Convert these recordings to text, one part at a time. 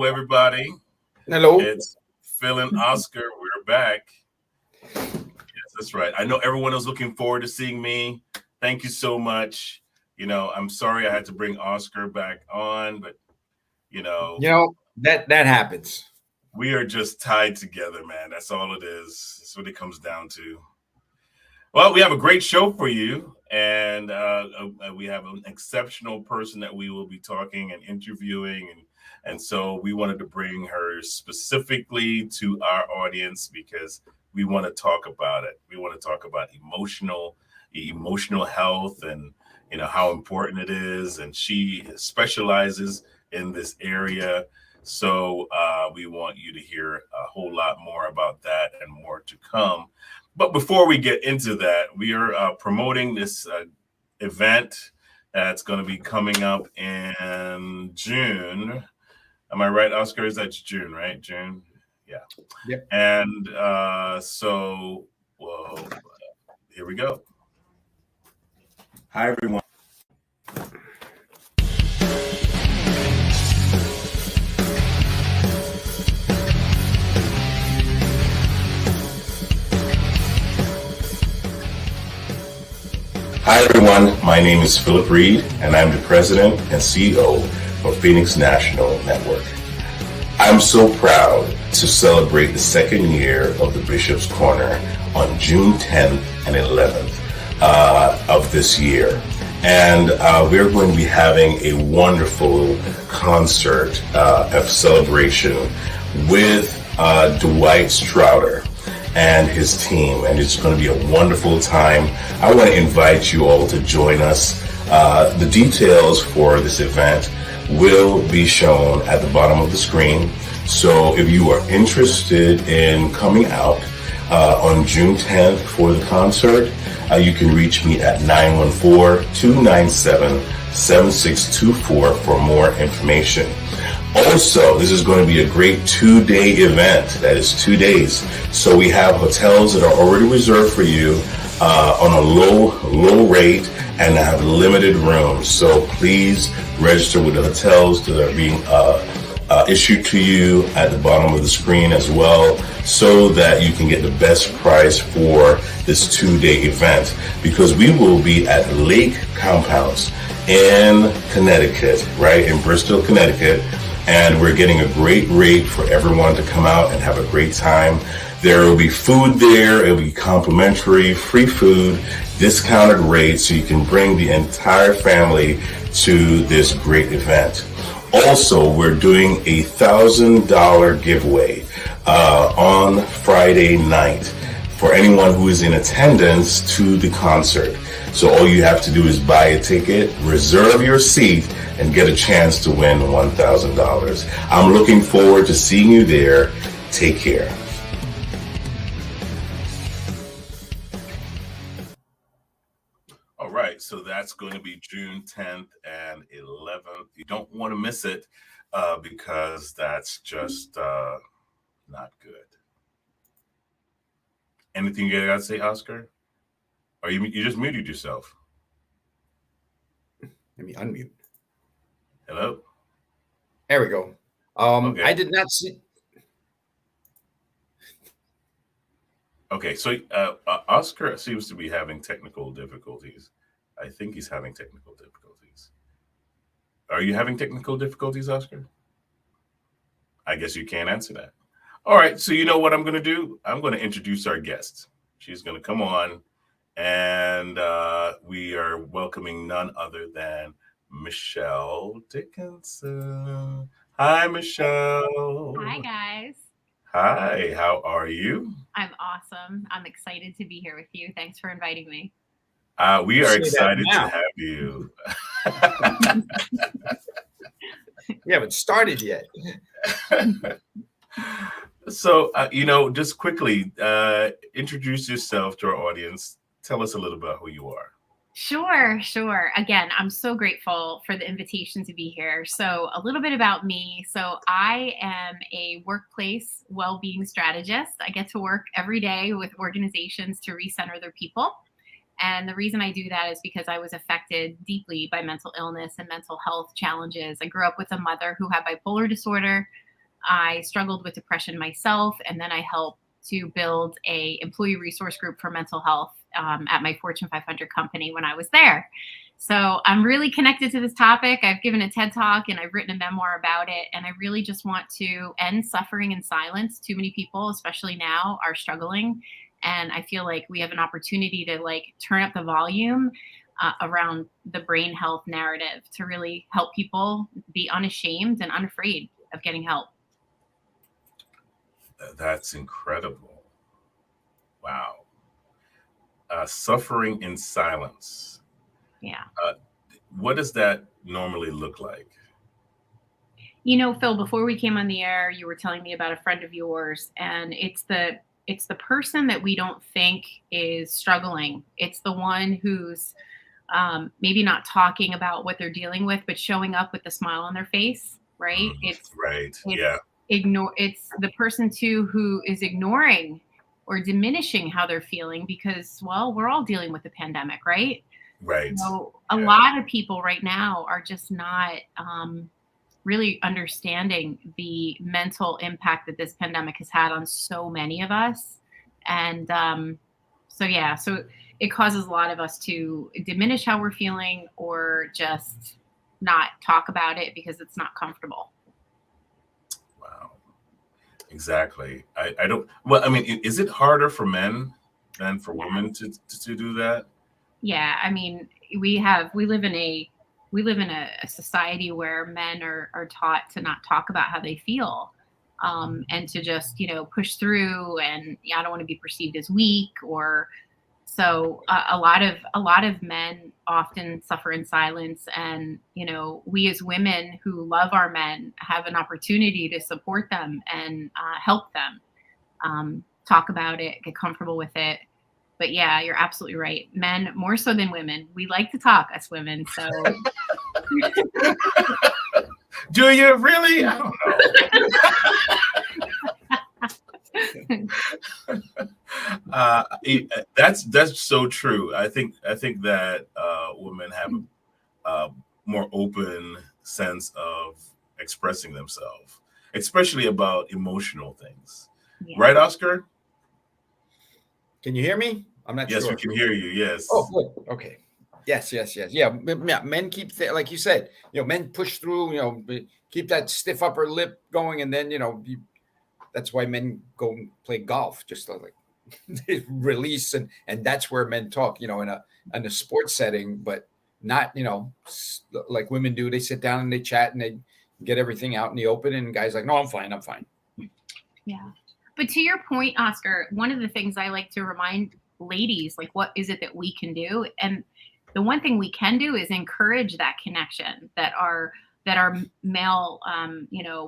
Hello, everybody. Hello. It's Phil and Oscar. We're back. Yes, that's right. I know everyone is looking forward to seeing me. Thank you so much. I'm sorry I had to bring Oscar back on, but that happens. we are just tied together, man. That's all it is. That's what it comes down to. Well, we have a great show for you, and we have an exceptional person that we will be talking and interviewing, and so we wanted to bring her specifically to our audience because we want to talk about it. We want to talk about emotional health, and how important it is, and she specializes in this area. So we want you to hear a whole lot more about that and more to come. But before we get into that, we are promoting this event that's going to be coming up in June. Am I right, Oscar? That's June, right? June? Yeah. Yep. And here we go. Hi, everyone. Hi, everyone. My name is Philip Reed, and I'm the president and CEO of Phoenix National Network. I'm so proud to celebrate the second year of the Bishop's Corner on June 10th and 11th of this year. And we're going to be having a wonderful concert of celebration with Dwight Strouder and his team, and it's going to be a wonderful time. I want to invite you all to join us. The details for this event will be shown at the bottom of the screen. So if you are interested in coming out on June 10th for the concert, you can reach me at 914-297-7624 for more information. Also, this is going to be a great 2-day event. That is 2 days. So we have hotels that are already reserved for you on a low rate, and have limited rooms. So please register with the hotels that are being issued to you at the bottom of the screen as well, so that you can get the best price for this 2-day event, because we will be at Lake Compounce in Connecticut, right in Bristol, Connecticut. And we're getting a great rate for everyone to come out and have a great time. There will be food there. It will be complimentary, free food, discounted rates, so you can bring the entire family to this great event. Also, we're doing a $1,000 giveaway on Friday night for anyone who is in attendance to the concert. So all you have to do is buy a ticket, reserve your seat, and get a chance to win $1,000. I'm looking forward to seeing you there. Take care. All right, so that's going to be June 10th and 11th. You don't want to miss it because that's just not good. Anything you got to say, Oscar? Or you just muted yourself? Let me unmute. Hello? There we go. Okay. I did not see. Okay, so Oscar seems to be having technical difficulties. I think he's having technical difficulties. Are you having technical difficulties, Oscar? I guess you can't answer that. All right, so you know what I'm going to do? I'm going to introduce our guest. She's going to come on, and we are welcoming none other than Michelle Dickinson. Hi, Michelle. Hi, guys. Hi, how are you? I'm awesome. I'm excited to be here with you. Thanks for inviting me. We are excited to have you. We haven't started yet. So, just quickly, introduce yourself to our audience. Tell us a little about who you are. Sure. Again, I'm so grateful for the invitation to be here. So a little bit about me. So I am a workplace well-being strategist. I get to work every day with organizations to recenter their people. And the reason I do that is because I was affected deeply by mental illness and mental health challenges. I grew up with a mother who had bipolar disorder. I struggled with depression myself, and then I helped to build a employee resource group for mental health at my Fortune 500 company when I was there. So I'm really connected to this topic. I've given a TED talk and I've written a memoir about it. And I really just want to end suffering in silence. Too many people, especially now, are struggling. And I feel like we have an opportunity to like turn up the volume around the brain health narrative to really help people be unashamed and unafraid of getting help. That's incredible. Wow. Suffering in silence. Yeah. What does that normally look like? You know, Phil, before we came on the air, you were telling me about a friend of yours, and it's the person that we don't think is struggling. It's the one who's maybe not talking about what they're dealing with, but showing up with a smile on their face, right? Right. It's Yeah. it's the person too who is ignoring or diminishing how they're feeling because, well, we're all dealing with the pandemic, right? Right. So a Yeah. lot of people right now are just not really understanding the mental impact that this pandemic has had on so many of us. And so it causes a lot of us to diminish how we're feeling or just not talk about it because it's not comfortable. Wow. Exactly. I don't, well, I mean, is it harder for men than for women to do that? Yeah, I mean, we live in a society where men are taught to not talk about how they feel, and to just push through. And yeah, I don't want to be perceived as weak, or so a lot of men often suffer in silence. And we as women who love our men have an opportunity to support them and help them talk about it, get comfortable with it. But yeah, you're absolutely right. Men more so than women. We like to talk, us women. So Do you really? I don't know. That's so true. I think that women have a more open sense of expressing themselves, especially about emotional things. yeah. Right, Oscar? Can you hear me? I'm not Yes, sure. we can hear you. Yes. Oh, good. Okay. Yes. Yeah. Men keep like you said. Men push through. Keep that stiff upper lip going, and then that's why men go and play golf, just to like release, and that's where men talk. In a sports setting, but not like women do. They sit down and they chat and they get everything out in the open, and guys like, no, I'm fine. Yeah. But to your point, Oscar, one of the things I like to remind ladies, like, what is it that we can do? And the one thing we can do is encourage that connection that our male,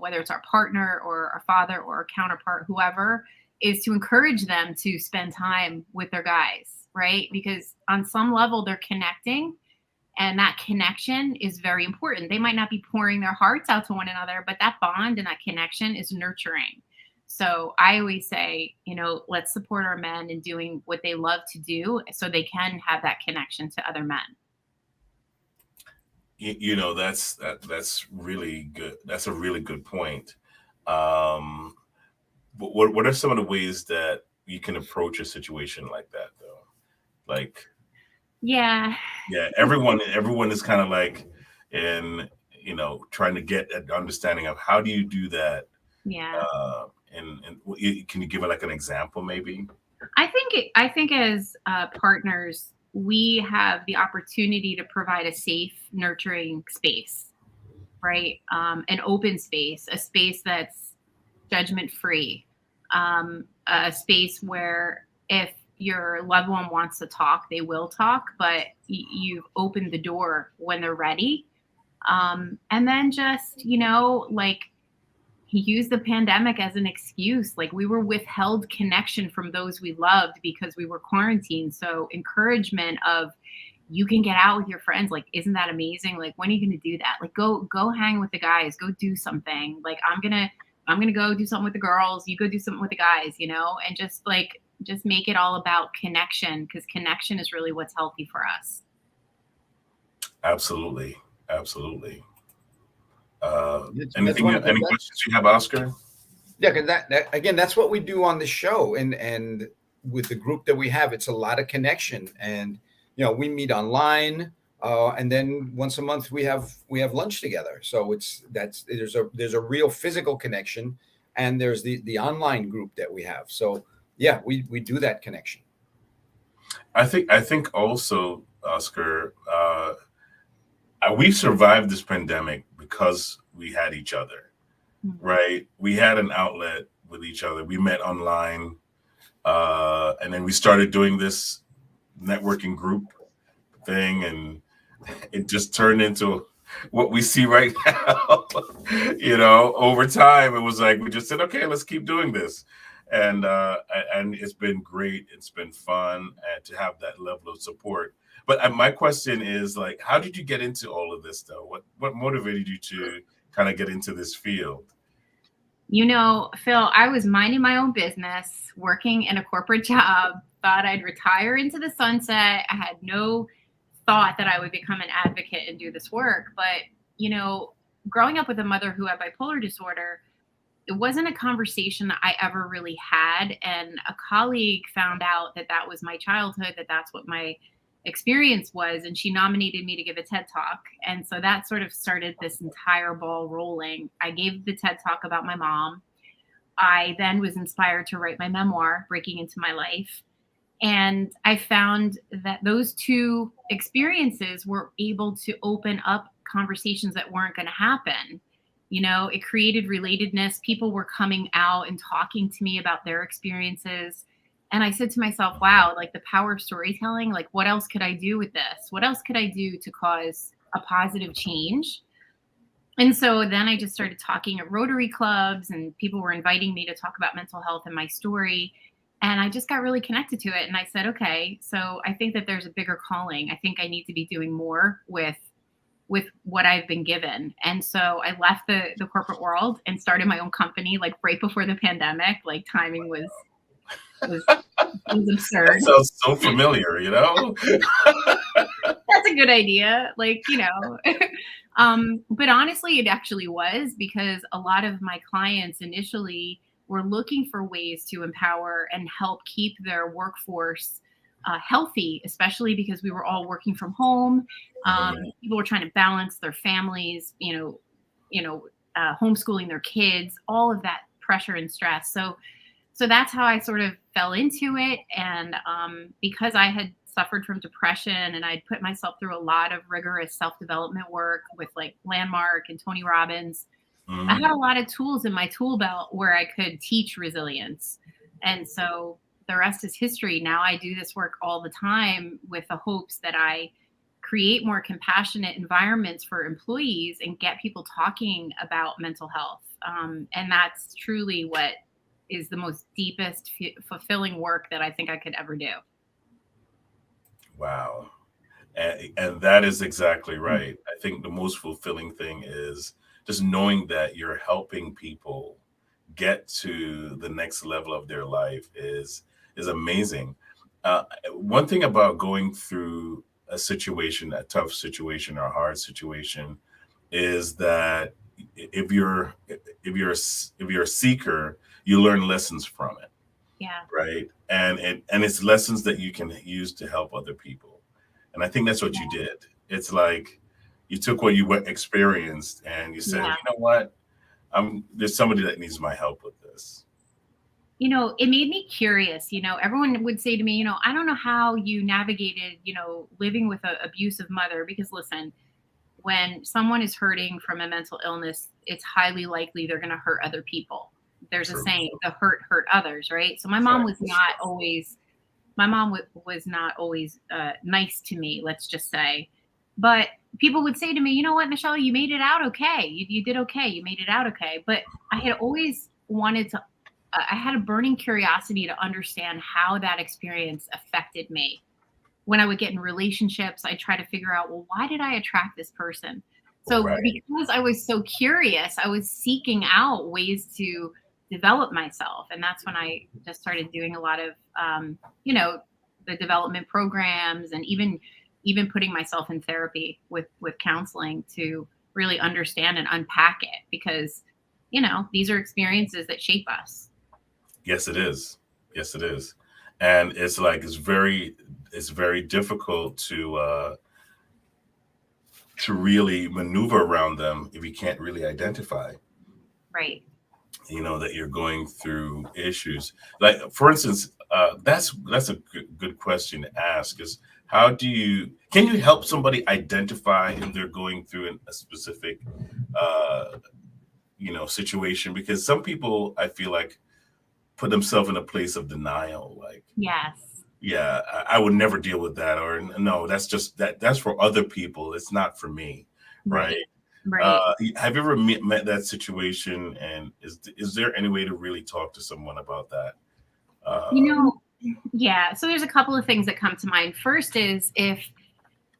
whether it's our partner or our father or our counterpart, whoever, is to encourage them to spend time with their guys, right? Because on some level they're connecting, and that connection is very important. They might not be pouring their hearts out to one another, but that bond and that connection is nurturing. So I always say, let's support our men in doing what they love to do so they can have that connection to other men. That's really good. That's a really good point. But what are some of the ways that you can approach a situation like that, though? Like, Yeah. everyone is kind of like in trying to get an understanding of how do you do that. Yeah. And can you give it like an example, maybe? I think as partners, we have the opportunity to provide a safe, nurturing space, right? An open space, a space that's judgment free, a space where if your loved one wants to talk, they will talk, but you've opened the door when they're ready. And then just, like, he used the pandemic as an excuse. Like, we were withheld connection from those we loved because we were quarantined. So encouragement of, you can get out with your friends. Like, isn't that amazing? Like, when are you going to do that? Like, go hang with the guys, go do something. Like, I'm going to go do something with the girls. You go do something with the guys, and just make it all about connection, because connection is really what's healthy for us. Absolutely. Any Any questions you have, Oscar? Yeah, because that again, that's what we do on the show, and with the group that we have, it's a lot of connection, and we meet online, and then once a month we have lunch together. So there's a real physical connection, and there's the online group that we have. So yeah, we do that connection. I think also, Oscar, we survived this pandemic because we had each other, right? We had an outlet with each other. We met online, and then we started doing this networking group thing, and it just turned into what we see right now. Over time, it was like we just said, okay, let's keep doing this, and it's been great. It's been fun to have that level of support. But my question is, like, how did you get into all of this, though? What motivated you to kind of get into this field? Phil, I was minding my own business, working in a corporate job, thought I'd retire into the sunset. I had no thought that I would become an advocate and do this work. But, growing up with a mother who had bipolar disorder, it wasn't a conversation that I ever really had. And a colleague found out that that was my childhood, that that's what my experience was. And she nominated me to give a TED Talk. And so that sort of started this entire ball rolling. I gave the TED Talk about my mom. I then was inspired to write my memoir, Breaking Into My Life. And I found that those two experiences were able to open up conversations that weren't going to happen. It created relatedness. People were coming out and talking to me about their experiences. And I said to myself, wow, like the power of storytelling, like what else could I do with this? What else could I do to cause a positive change? And so then I just started talking at Rotary clubs, and people were inviting me to talk about mental health and my story. And I just got really connected to it. And I said, okay, so I think that there's a bigger calling. I think I need to be doing more with what I've been given. And so I left the corporate world and started my own company, like right before the pandemic. Like timing was absurd. That sounds so familiar, That's a good idea. But honestly, it actually was, because a lot of my clients initially were looking for ways to empower and help keep their workforce healthy, especially because we were all working from home. People were trying to balance their families, homeschooling their kids, all of that pressure and stress. So that's how I sort of fell into it. And because I had suffered from depression and I'd put myself through a lot of rigorous self-development work with like Landmark and Tony Robbins, I had a lot of tools in my tool belt where I could teach resilience. And so the rest is history. Now I do this work all the time with the hopes that I create more compassionate environments for employees and get people talking about mental health. And that's truly what is the most deepest, fulfilling work that I think I could ever do. Wow. And that is exactly right. I think the most fulfilling thing is just knowing that you're helping people get to the next level of their life is amazing. One thing about going through a tough situation or a hard situation, is that if you're a seeker, you learn lessons from it. Yeah. Right. And it's lessons that you can use to help other people. And I think that's what you did. It's like you took what you experienced and you said, you know what? There's somebody that needs my help with this. It made me curious. Everyone would say to me, I don't know how you navigated, living with an abusive mother, because listen, when someone is hurting from a mental illness, it's highly likely they're going to hurt other people. There's a saying, the hurt others, right? So my mom was not always nice to me, let's just say. But people would say to me, you know what, Michelle, you made it out okay. You did okay. You made it out okay. But I had always I had a burning curiosity to understand how that experience affected me. When I would get in relationships, I'd try to figure out, well, why did I attract this person? So because I was so curious, I was seeking out ways to develop myself. And that's when I just started doing a lot of, the development programs, and even putting myself in therapy with counseling to really understand and unpack it. Because, these are experiences that shape us. Yes, it is. Yes, it is. And it's like it's very difficult to really maneuver around them if you can't really identify, Right. that you're going through issues. Like, for instance, that's a good question to ask is can you help somebody identify if they're going through a specific, situation? Because some people, I feel like, put themselves in a place of denial. Like, Yes. yeah, I would never deal with that. Or no, that's for other people. It's not for me. Right. Right. Have you ever met that situation? And is there any way to really talk to someone about that? Yeah. So there's a couple of things that come to mind. First is if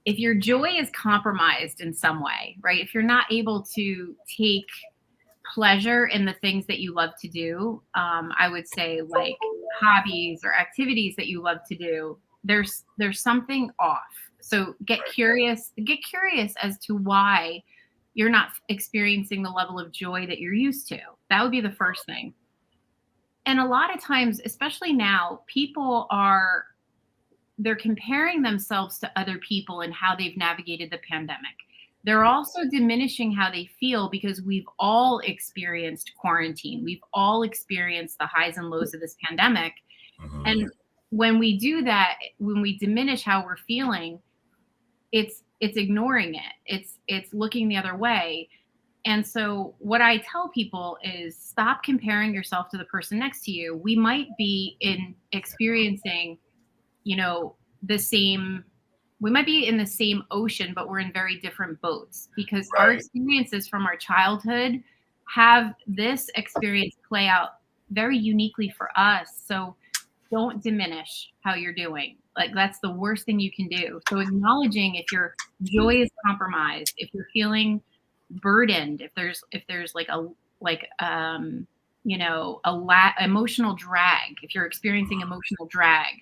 your joy is compromised in some way, right? If you're not able to take pleasure in the things that you love to do, I would say like hobbies or activities that you love to do, there's something off. So get curious as to why you're not experiencing the level of joy that you're used to. That would be the first thing. And a lot of times, especially now, they're comparing themselves to other people and how they've navigated the pandemic. They're also diminishing how they feel because we've all experienced quarantine. We've all experienced the highs and lows of this pandemic. Mm-hmm. And when we do that, when we diminish how we're feeling, it's ignoring it. It's looking the other way. And so what I tell people is stop comparing yourself to the person next to you. We might be experiencing, we might be in the same ocean, but we're in very different boats because our experiences from our childhood have this experience play out very uniquely for us. So don't diminish how you're doing. Like, that's the worst thing you can do. So acknowledging if your joy is compromised, if you're feeling burdened, if there's like emotional drag, if you're experiencing emotional drag,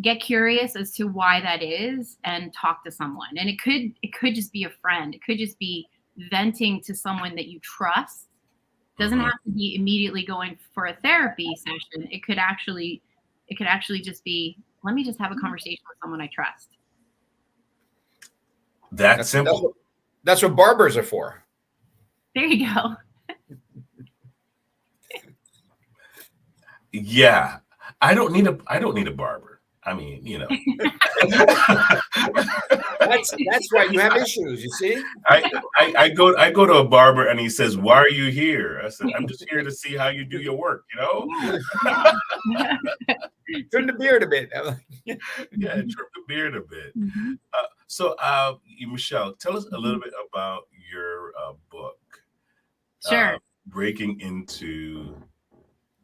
get curious as to why that is and talk to someone. And it could just be a friend. It could just be venting to someone that you trust. Doesn't have to be immediately going for a therapy session. It could actually just be, let me just have a conversation with someone I trust. That's simple. That's what barbers are for. There you go. Yeah. I don't need a barber. I mean, that's why you have issues. You see, I go to a barber and he says, "Why are you here?" I said, "I'm just here to see how you do your work." Trim the beard a bit. Yeah, trim the beard a bit. Mm-hmm. So, Michelle, tell us a little bit about your book. Sure. Breaking into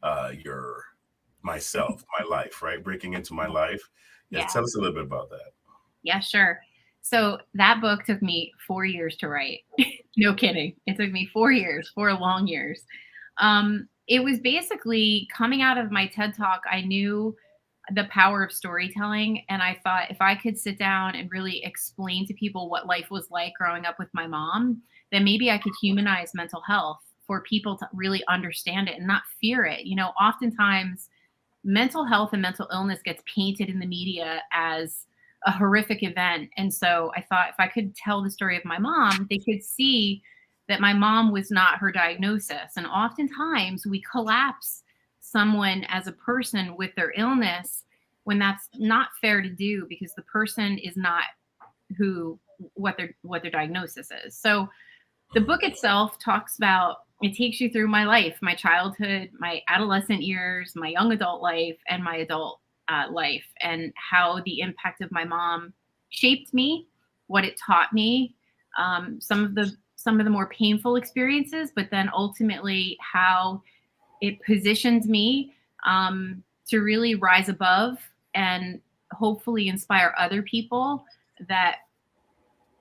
my life, right? Breaking into my life. Yeah. Tell us a little bit about that. Yeah, sure. So that book took me 4 years to write. No kidding. It took me 4 years, 4 long years. It was basically coming out of my TED Talk. I knew the power of storytelling. And I thought if I could sit down and really explain to people what life was like growing up with my mom, then maybe I could humanize mental health for people to really understand it and not fear it. Oftentimes mental health and mental illness gets painted in the media as a horrific event. And so I thought if I could tell the story of my mom, they could see that my mom was not her diagnosis. And oftentimes we collapse someone as a person with their illness when that's not fair to do because the person is not what their diagnosis is. So the book itself it takes you through my life, my childhood, my adolescent years, my young adult life, and my adult life, and how the impact of my mom shaped me, what it taught me, some of the more painful experiences, but then ultimately how it positioned me to really rise above and hopefully inspire other people that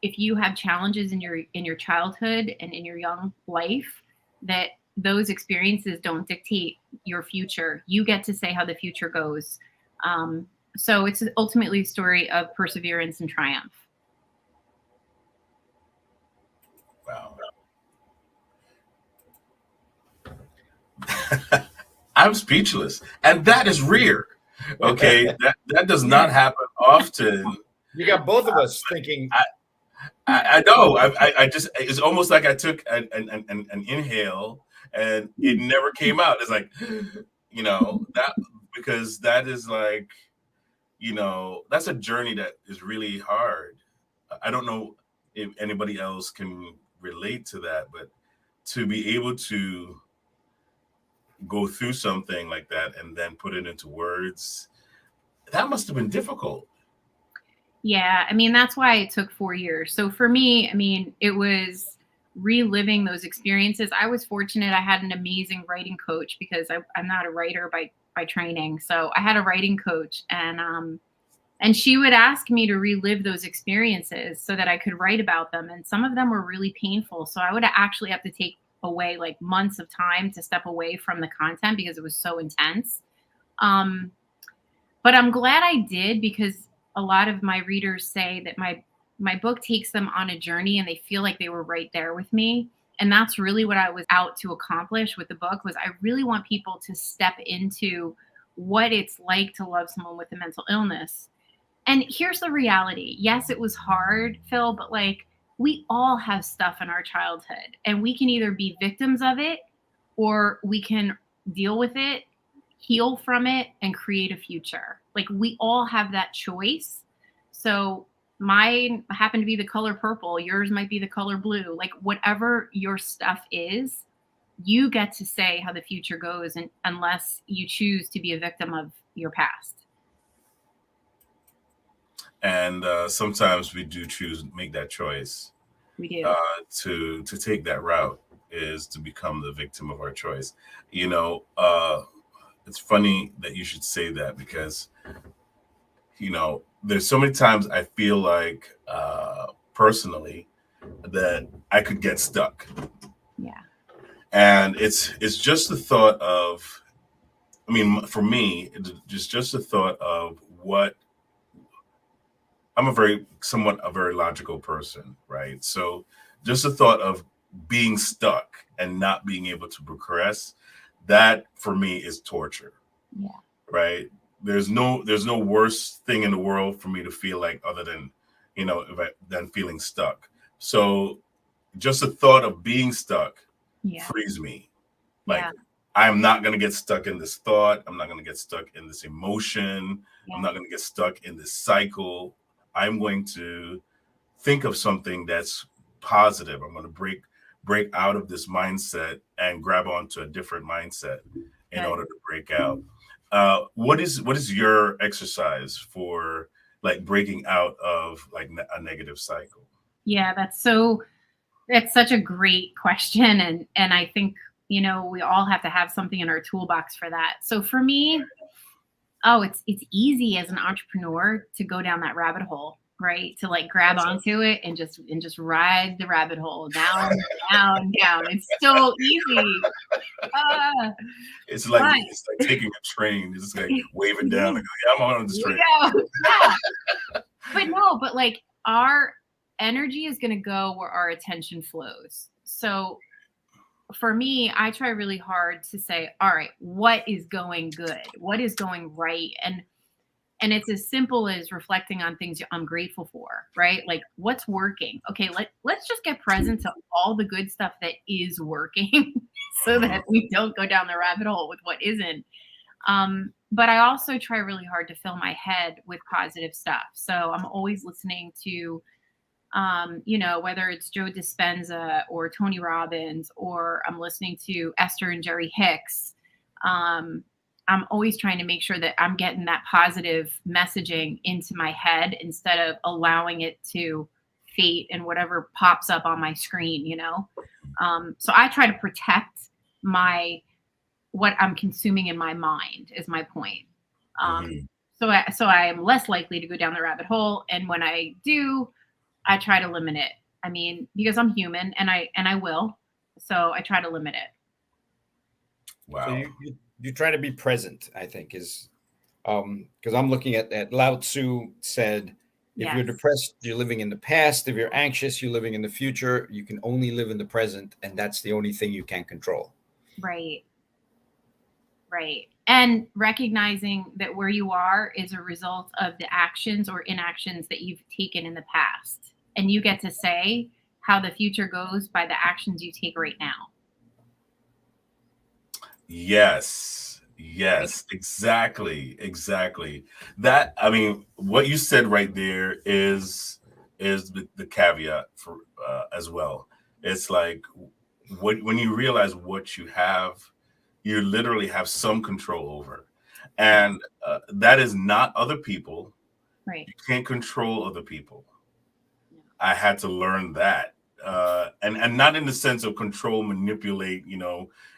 if you have challenges in your childhood and in your young life, that those experiences don't dictate your future. You get to say how the future goes. So it's ultimately a story of perseverance and triumph. Wow. I'm speechless, and that is rare. Okay, that does not happen often. You got both of us thinking. I know. I just, it's almost like I took an inhale and it never came out. It's like, that, because that is like, that's a journey that is really hard. I don't know if anybody else can relate to that, but to be able to go through something like that and then put it into words, that must have been difficult. Yeah, I mean, that's why it took 4 years. So for me, I mean, it was reliving those experiences. I was fortunate. I had an amazing writing coach because I'm not a writer by training. So I had a writing coach, and she would ask me to relive those experiences so that I could write about them. And some of them were really painful. So I would actually have to take away like months of time to step away from the content because it was so intense. Um, but I'm glad I did, because a lot of my readers say that my book takes them on a journey and they feel like they were right there with me. And that's really what I was out to accomplish with the book. Was I really want people to step into what it's like to love someone with a mental illness. And here's the reality. Yes, it was hard, Phil, but like, we all have stuff in our childhood, and we can either be victims of it or we can deal with it, heal from it, and create a future. Like, we all have that choice. So mine happened to be the color purple. Yours might be the color blue. Like, whatever your stuff is, you get to say how the future goes, and unless you choose to be a victim of your past. And sometimes we do choose make that choice. We do. To take that route is to become the victim of our choice. It's funny that you should say that, because there's so many times I feel like personally that I could get stuck. Yeah. And it's just the thought of, I mean, for me, it's just the thought of what, I'm a very logical person, right? So just the thought of being stuck and not being able to progress, that for me is torture. Yeah. Right? There's no worse thing in the world for me to feel like, other than, than feeling stuck. So just the thought of being stuck frees me. Like, I'm not going to get stuck in this thought. I'm not going to get stuck in this emotion. I'm not going to get stuck in this cycle. I'm going to think of something that's positive. I'm going to break out of this mindset and grab onto a different mindset in order to break out. What is your exercise for like breaking out of like a negative cycle? Yeah, that's such a great question. And I think, we all have to have something in our toolbox for that. So for me, it's easy as an entrepreneur to go down that rabbit hole, right? To like grab onto it and just ride the rabbit hole down, down, down. It's so easy. It's like taking a train. It's just like waving down and go, I'm on this train. Yeah. But like, our energy is going to go where our attention flows. So for me, I try really hard to say, all right, what is going good? What is going right? And it's as simple as reflecting on things I'm grateful for, right? Like, what's working? Okay, let's just get present to all the good stuff that is working so that we don't go down the rabbit hole with what isn't. But I also try really hard to fill my head with positive stuff. So I'm always listening to, whether it's Joe Dispenza or Tony Robbins, or I'm listening to Esther and Jerry Hicks. I'm always trying to make sure that I'm getting that positive messaging into my head instead of allowing it to fate and whatever pops up on my screen, So I try to protect what I'm consuming in my mind is my point. So I am less likely to go down the rabbit hole. And when I do, I try to limit it. I mean, because I'm human and I will. So I try to limit it. Wow. So you try to be present, I think, is because I'm looking at Lao Tzu said, if you're depressed, you're living in the past. If you're anxious, you're living in the future. You can only live in the present, and that's the only thing you can control. Right. Right. And recognizing that where you are is a result of the actions or inactions that you've taken in the past. And you get to say how the future goes by the actions you take right now. Yes. Right. Yes, exactly. That, I mean, what you said right there is the caveat for as well. It's like when you realize what you have, you literally have some control over, and that is not other people. Right. You can't control other people. I had to learn that. And not in the sense of control, manipulate,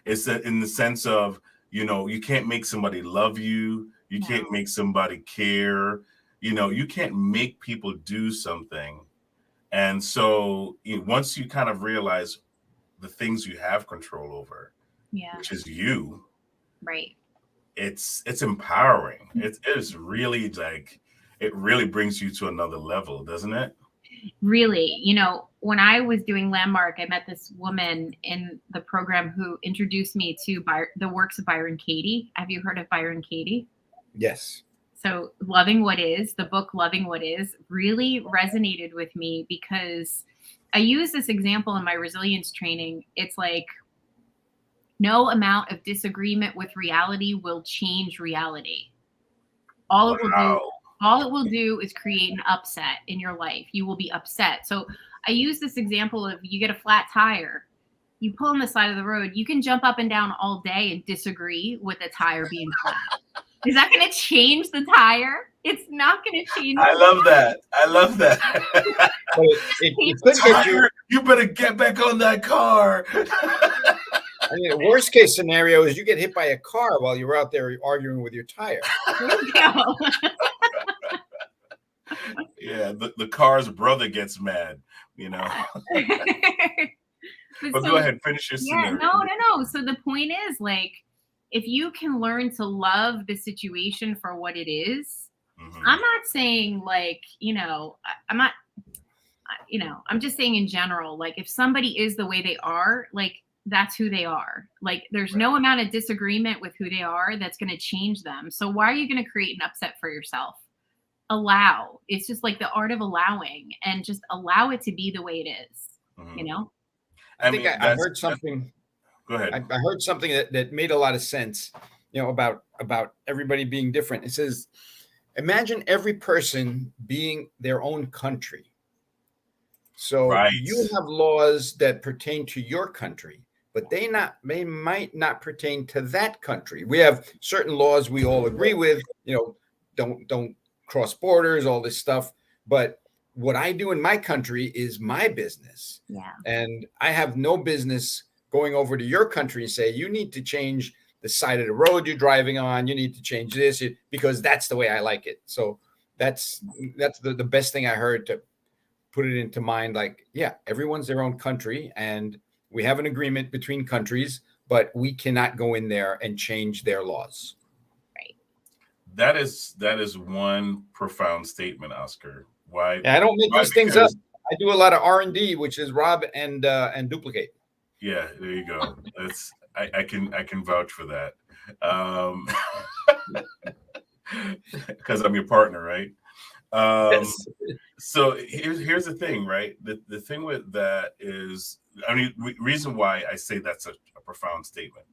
it's in the sense of, you can't make somebody love you. You No. can't make somebody care. You can't make people do something. And so once you kind of realize the things you have control over, Yeah. which is you, Right. it's empowering. It is really like, it really brings you to another level, doesn't it? Really, when I was doing Landmark, I met this woman in the program who introduced me to the works of Byron Katie. Have you heard of Byron Katie? Yes. So Loving What Is, the book Loving What Is, really resonated with me because I use this example in my resilience training. It's like no amount of disagreement with reality will change reality. All it will do Wow. all it will do is create an upset in your life. You will be upset. So I use this example of you get a flat tire, you pull on the side of the road, you can jump up and down all day and disagree with the tire being flat. Is that going to change the tire? It's not going to change. I love that. I love that. But it could get you. You better get back on that car. I mean, the worst case scenario is you get hit by a car while you're out there arguing with your tire. There you go. Yeah, the car's brother gets mad, But So, go ahead, finish your yeah, scenario. no. So the point is, like, if you can learn to love the situation for what it is, Mhm. I'm not saying like, I'm not, I'm just saying in general, like if somebody is the way they are, like that's who they are. Like there's no amount of disagreement with who they are that's going to change them. So why are you going to create an upset for yourself? Allow. It's just like the art of allowing, and just allow it to be the way it is, Mhm. I think I heard something. Go ahead. I heard something that made a lot of sense, about everybody being different. It says, imagine every person being their own country. So Right. you have laws that pertain to your country, but they might not pertain to that country. We have certain laws we all agree with, don't cross borders, all this stuff. But what I do in my country is my business. Yeah. And I have no business going over to your country and say, you need to change the side of the road you're driving on. You need to change this because that's the way I like it. So that's the best thing I heard to put it into mind. Like, yeah, everyone's their own country and we have an agreement between countries, but we cannot go in there and change their laws. Right. That is one profound statement, Oscar. Why? Yeah, I don't make these things up. I do a lot of R&D, which is rob and duplicate. Yeah, there you go. That's I can vouch for that. Because I'm your partner, right? Yes. So here's the thing, right? The thing with that is, I mean, reason why I say that's a profound statement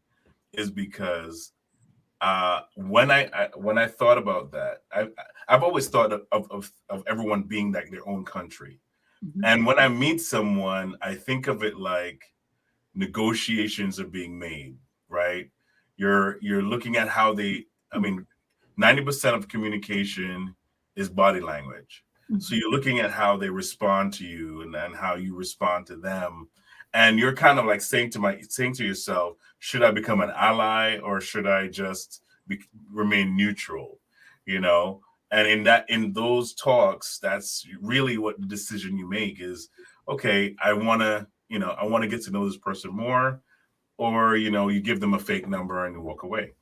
is because when I thought about that, I've always thought of everyone being like their own country. Mhm. And when I meet someone, I think of it like negotiations are being made, right? You're looking at how they, I mean, 90% of communication is body language. So you're looking at how they respond to you and how you respond to them. And you're kind of like saying to yourself, should I become an ally or should I just remain neutral? And in those talks, that's really what the decision you make is, okay, I want to get to know this person more, or, you give them a fake number and you walk away,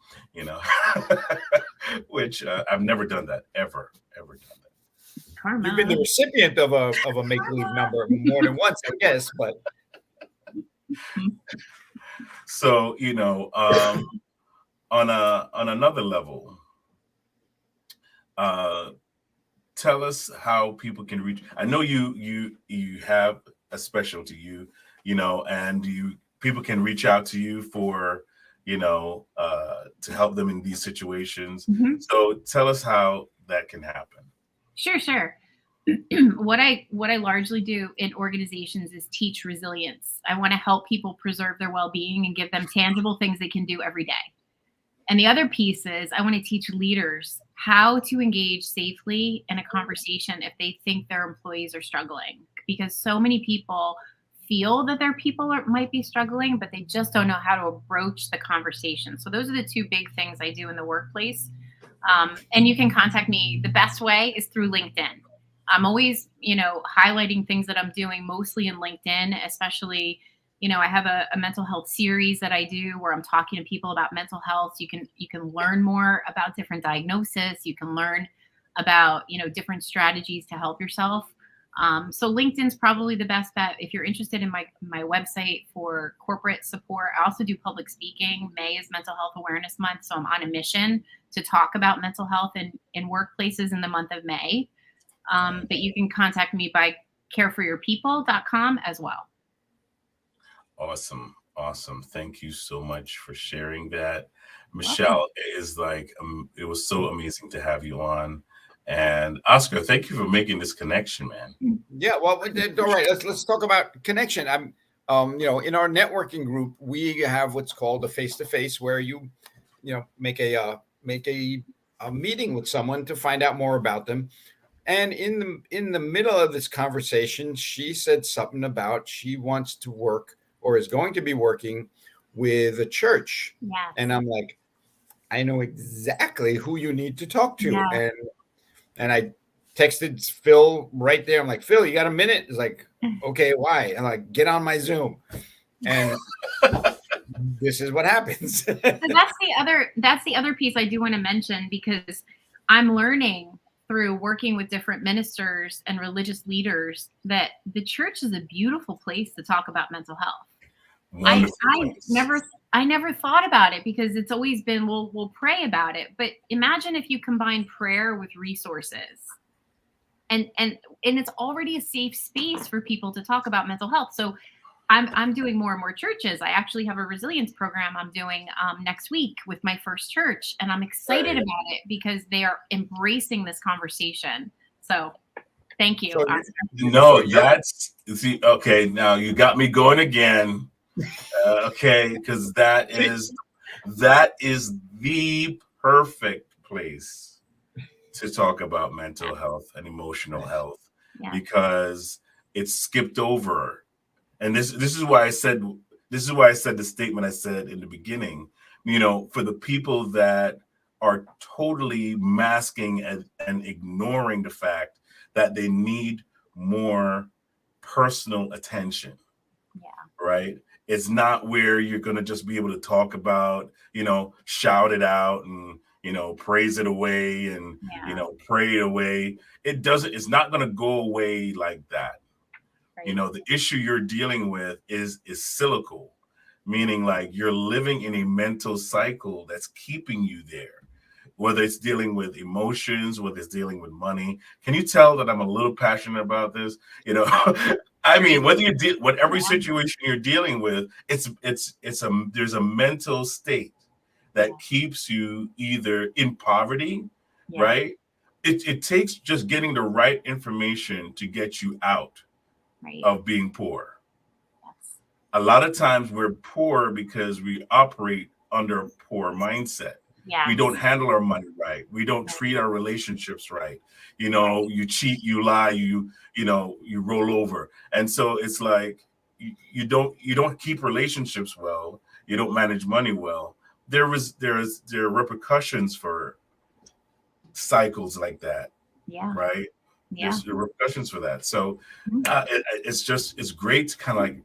which I've never done that, ever done that. Karma. You've been the recipient of a make-believe number more than once, I guess, but. So, on another level, uh, tell us how people can reach. I know you have a specialty, and people can reach out to you for to help them in these situations. Mhm. So tell us how that can happen. Sure. What I largely do in organizations is teach resilience. I want to help people preserve their well-being and give them tangible things they can do every day. And the other piece is I want to teach leaders how to engage safely in a conversation if they think their employees are struggling, because so many people feel that their people might be struggling, but they just don't know how to approach the conversation. So those are the two big things I do in the workplace. And you can contact me. The best way is through LinkedIn. I'm always, highlighting things that I'm doing mostly in LinkedIn, especially, I have a mental health series that I do where I'm talking to people about mental health. You can learn more about different diagnoses. You can learn about, different strategies to help yourself. So LinkedIn's probably the best bet. If you're interested in my website for corporate support, I also do public speaking. May is Mental Health Awareness Month, so I'm on a mission to talk about mental health in workplaces in the month of May. But you can contact me by careforyourpeople.com as well. Awesome. Thank you so much for sharing that. Michelle, it was so amazing to have you on. And Oscar, thank you for making this connection, man. Yeah, well, all right. Let's talk about connection. I'm, in our networking group, we have what's called a face-to-face, where you make a meeting with someone to find out more about them. And in the middle of this conversation, she said something about she wants to work or is going to be working with a church. Yes. And I'm like, I know exactly who you need to talk to. Yeah. And I texted Phil right there. I'm like, Phil, you got a minute? He's like, okay, why? I'm like, get on my Zoom. And this is what happens. So that's the other piece I do want to mention, because I'm learning through working with different ministers and religious leaders that the church is a beautiful place to talk about mental health. I never thought about it, because it's always been, we'll pray about it. But imagine if you combine prayer with resources, and it's already a safe space for people to talk about mental health. So I'm doing more and more churches. I actually have a resilience program I'm doing next week with my first church, and I'm excited about it because they are embracing this conversation. So thank you. Okay. Now you got me going again. Okay, because that is the perfect place to talk about mental health and emotional health, because it's skipped over. And this is why I said the statement I said in the beginning, for the people that are totally masking and ignoring the fact that they need more personal attention. Yeah. Right? It's not where you're going to just be able to talk about, shout it out and, praise it away and, pray it away. It's not going to go away like that. Right. The issue you're dealing with is cyclical, meaning like you're living in a mental cycle that's keeping you there, whether it's dealing with emotions, whether it's dealing with money. Can you tell that I'm a little passionate about this? I mean, whether you deal with every situation you're dealing with, there's a mental state that keeps you either in poverty, right? It takes just getting the right information to get you out of being poor. Yes. A lot of times we're poor because we operate under a poor mindset. Yes. We don't handle our money right. We don't treat our relationships right. You cheat, you lie, you roll over. And so it's like you don't keep relationships well. You don't manage money well. There are repercussions for cycles like that. Yeah. Right. Yeah. There's repercussions for that. So it's great to kind of like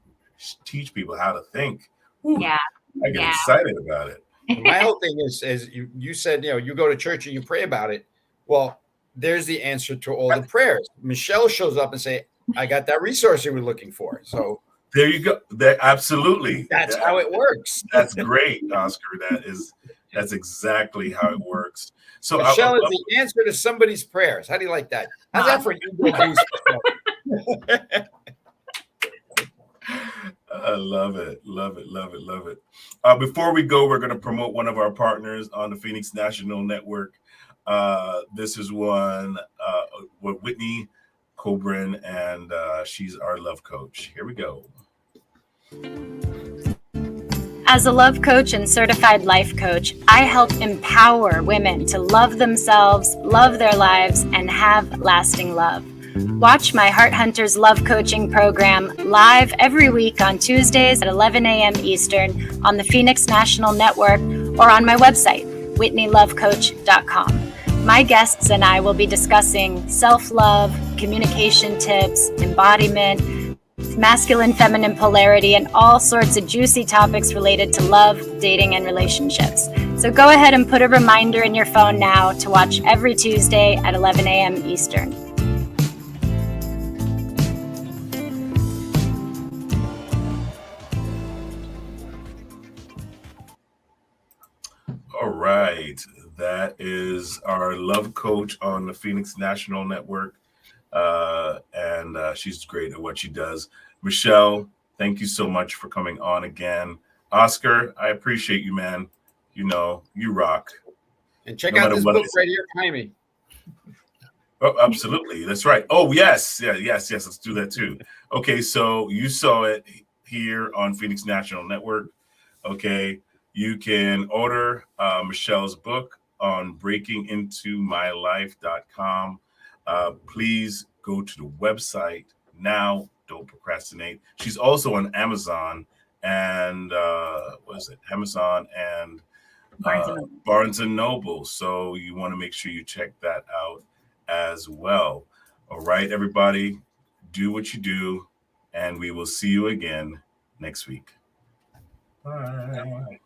teach people how to think. Whew, yeah. I get excited about it. My whole thing is, as you said, you go to church and you pray about it. Well, there's the answer to all the prayers. Michelle shows up and say, I got that resource you were looking for. So there you go. Absolutely. That's how it works. That's great, Oscar. That is That's exactly how it works. So Michelle is the answer to somebody's prayers. How do you like that? How's that for an ego boost? I love it. Love it. Love it. Love it. Before we go, we're going to promote one of our partners on the Phoenix National Network. This is one with Whitney Cobrin, and she's our love coach. Here we go. As a love coach and certified life coach, I help empower women to love themselves, love their lives, and have lasting love. Watch my Heart Hunters Love Coaching program live every week on Tuesdays at 11 a.m. Eastern on the Phoenix National Network or on my website, whitneylovecoach.com. My guests and I will be discussing self-love, communication tips, embodiment, masculine, feminine polarity, and all sorts of juicy topics related to love, dating, and relationships. So go ahead and put a reminder in your phone now to watch every Tuesday at 11 a.m. Eastern. All right. That is our love coach on the Phoenix National Network. And she's great at what she does. Michelle, thank you so much for coming on again. Oscar, I appreciate you, man. You know, you rock. And check out this book right here behind me. Oh, absolutely. That's right. Oh, yes. Yes. Let's do that too. Okay. So you saw it here on Phoenix National Network. Okay. You can order Michelle's book on breakingintomylife.com. Please go to the website now. Don't procrastinate. She's also on Amazon and Amazon and Barnes and Noble. So you want to make sure you check that out as well. All right, everybody, do what you do, and we will see you again next week. Bye.